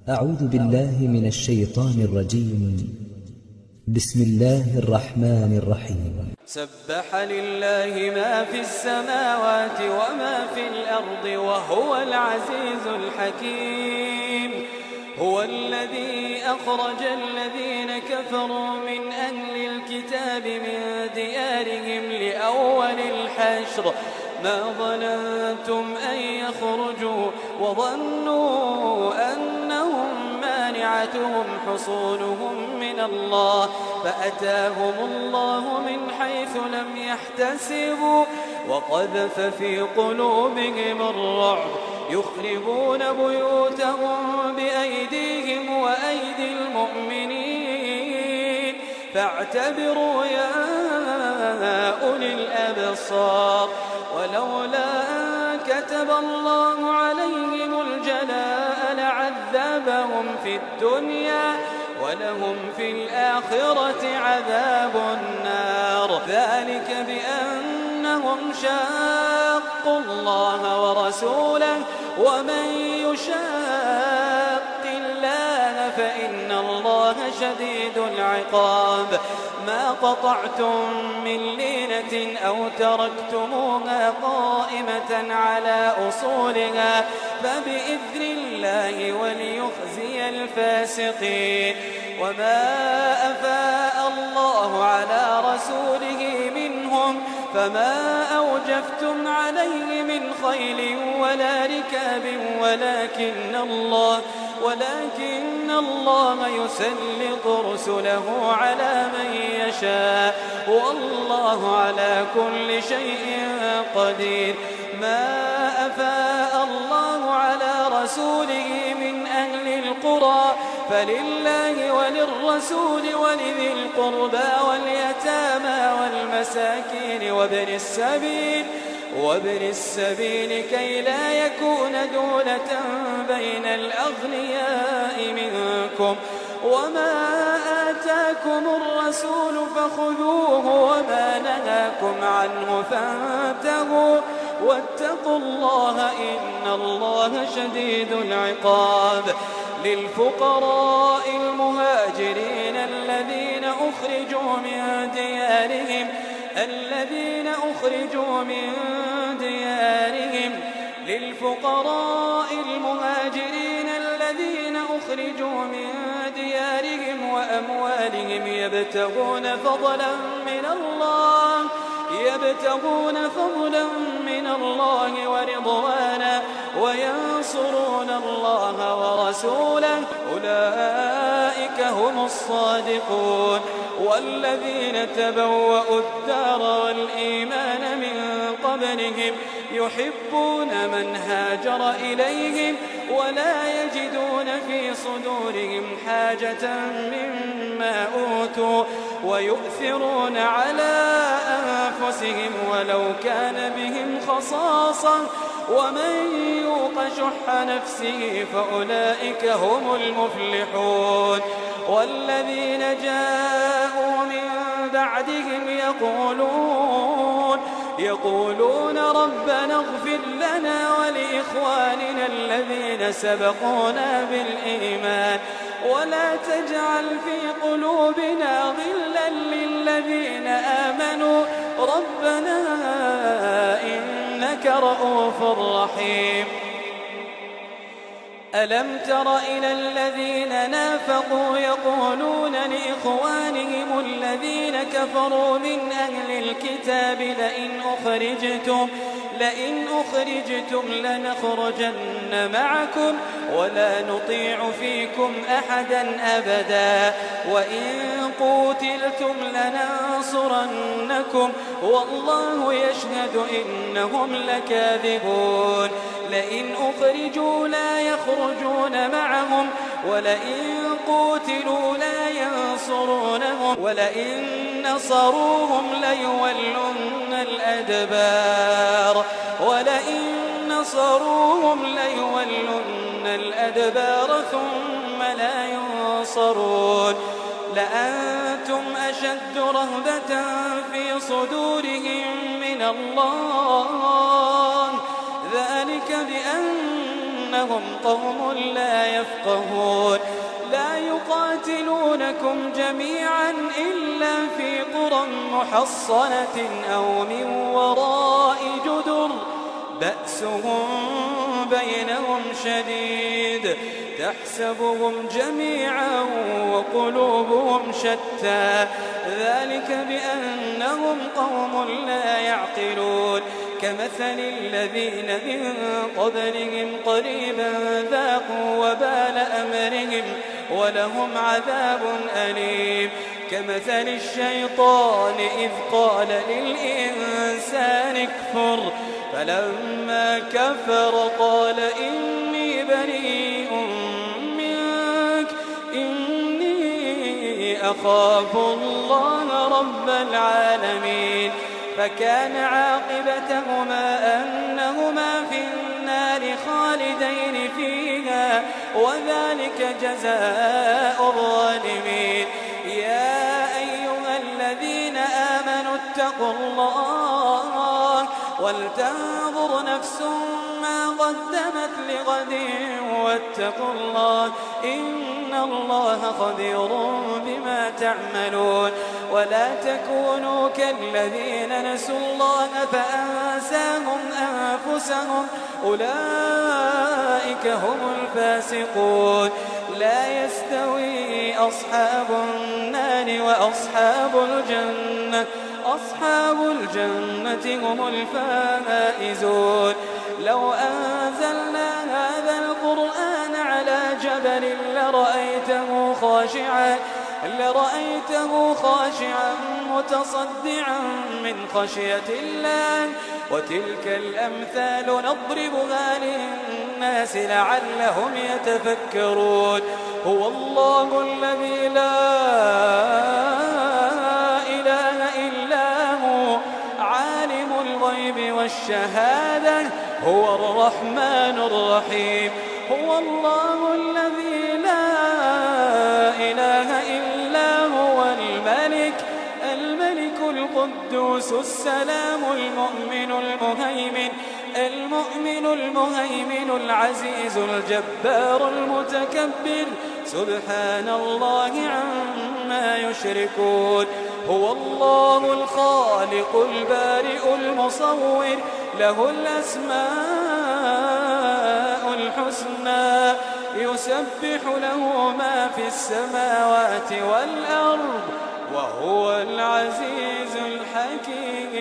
أعوذ بالله من الشيطان الرجيم. بسم الله الرحمن الرحيم. سبح لله ما في السماوات وما في الأرض وهو العزيز الحكيم. هو الذي أخرج الذين كفروا من أهل الكتاب من ديارهم لأول الحشر ما ظننتم أن يخرجوا وظنوا أنهم مانعتهم حصونهم من الله فأتاهم الله من حيث لم يحتسبوا وقذف في قلوبهم الرعب يخربون بيوتهم بأيديهم وأيدي المؤمنين فاعتبروا يا أولي الأبصار. ولولا أن كتب الله عليهم الجلاء لعذبهم في الدنيا ولهم في الآخرة عذاب النار ذلك بأنهم شاقوا الله ورسوله ومن يشاق الله فإن الله شديد العقاب. ما قطعتم من لينة أو تركتموها قائمة على أصولها فبإذن الله وليخزي الفاسقين. وما أفاء الله على رسوله منهم فما أوجفتم عليه من خيل ولا ركاب ولكن الله يسلط رسله على من يشاء والله على كل شيء قدير. ما أفاء الله على رسوله من أهل القرى فلله وللرسول ولذي القربى واليتامى والمساكين وابن السبيل كي لا يكون دولة بين الأغنياء منكم. وما آتاكم الرسول فخذوه وما نهاكم عنه فانتهوا واتقوا الله إن الله شديد العقاب. للفقراء المهاجرين الذين أخرجوا من ديارهم وأموالهم يبتغون فضلا من الله ورضوانا وينصرون الله ورسوله أولئك هم الصادقون. والذين تبوأوا الدار والإيمان من قبلهم يحبون من هاجر إليهم ولا يجدون في صدورهم حاجة مما أوتوا ويؤثرون على أنفسهم ولو كان بهم خصاصة ومن يوق شح نفسه فأولئك هم المفلحون. والذين جاءوا من بعدهم يقولون ربنا اغفر لنا ولإخواننا الذين سبقونا بالإيمان ولا تجعل في قلوبنا غلا للذين آمنوا ربنا إنك رؤوف رحيم. ألم تر إلى الذين نافقوا يقولون لإخوانهم الذين كفروا من أهل الكتاب لئن أخرجتم لنخرجن معكم ولا نطيع فيكم أحدا أبدا وإن قوتلتم لننصرنكم والله يشهد إنهم لكاذبون. لئن أخرجوا لا يخرجون معهم ولئن قوتلوا لا ينصرونهم ولئن نصروهم ليولن الأدبار ثم لا ينصرون. لأنتم أشد رهبة في صدورهم من الله ذلك بأن إنهم قوم لا يفقهون لا يقاتلونكم جميعا إلا في قرى محصنة أو من وراء جدر بأسهم بينهم شديد تحسبهم جميعا وقلوبهم شتى ذلك بأنهم قوم لا يعقلون كمثل الذين من قبلهم قريبا ذاقوا وبال أمرهم ولهم عذاب أليم كمثل الشيطان إذ قال للإنسان اكفر فلما كفر قال إني بريء منك إني أخاف الله رب العالمين فكان عاقبتهما أنهما في النار خالدين فيها وذلك جزاء الظالمين يا أيها الذين آمنوا اتقوا الله ولتنظر نفس ما قدمت لغد واتقوا الله إن الله خبير بما تعملون ولا تكونوا كالذين نسوا الله فأنساهم أنفسهم أولئك هم الفاسقون لا يستوي أصحاب النار وأصحاب الجنة أصحاب الجنة هم الفائزون لو أنزلنا هذا القرآن على جبل لرأيته خاشعا متصدعا من خشية الله وتلك الأمثال نضربها للناس لعلهم يتفكرون هو الله الذي لا إله إلا هو عالم الغيب والشهادة هو الرحمن الرحيم هو الله الذي لا إله إلا هو الملك القدوس السلام المؤمن المهيمن العزيز الجبار المتكبر سبحان الله عما يشركون هو الله الخالق البارئ المصور له الأسماء الحسنى يسبح له ما في السماوات والأرض وهو العزيز الحكيم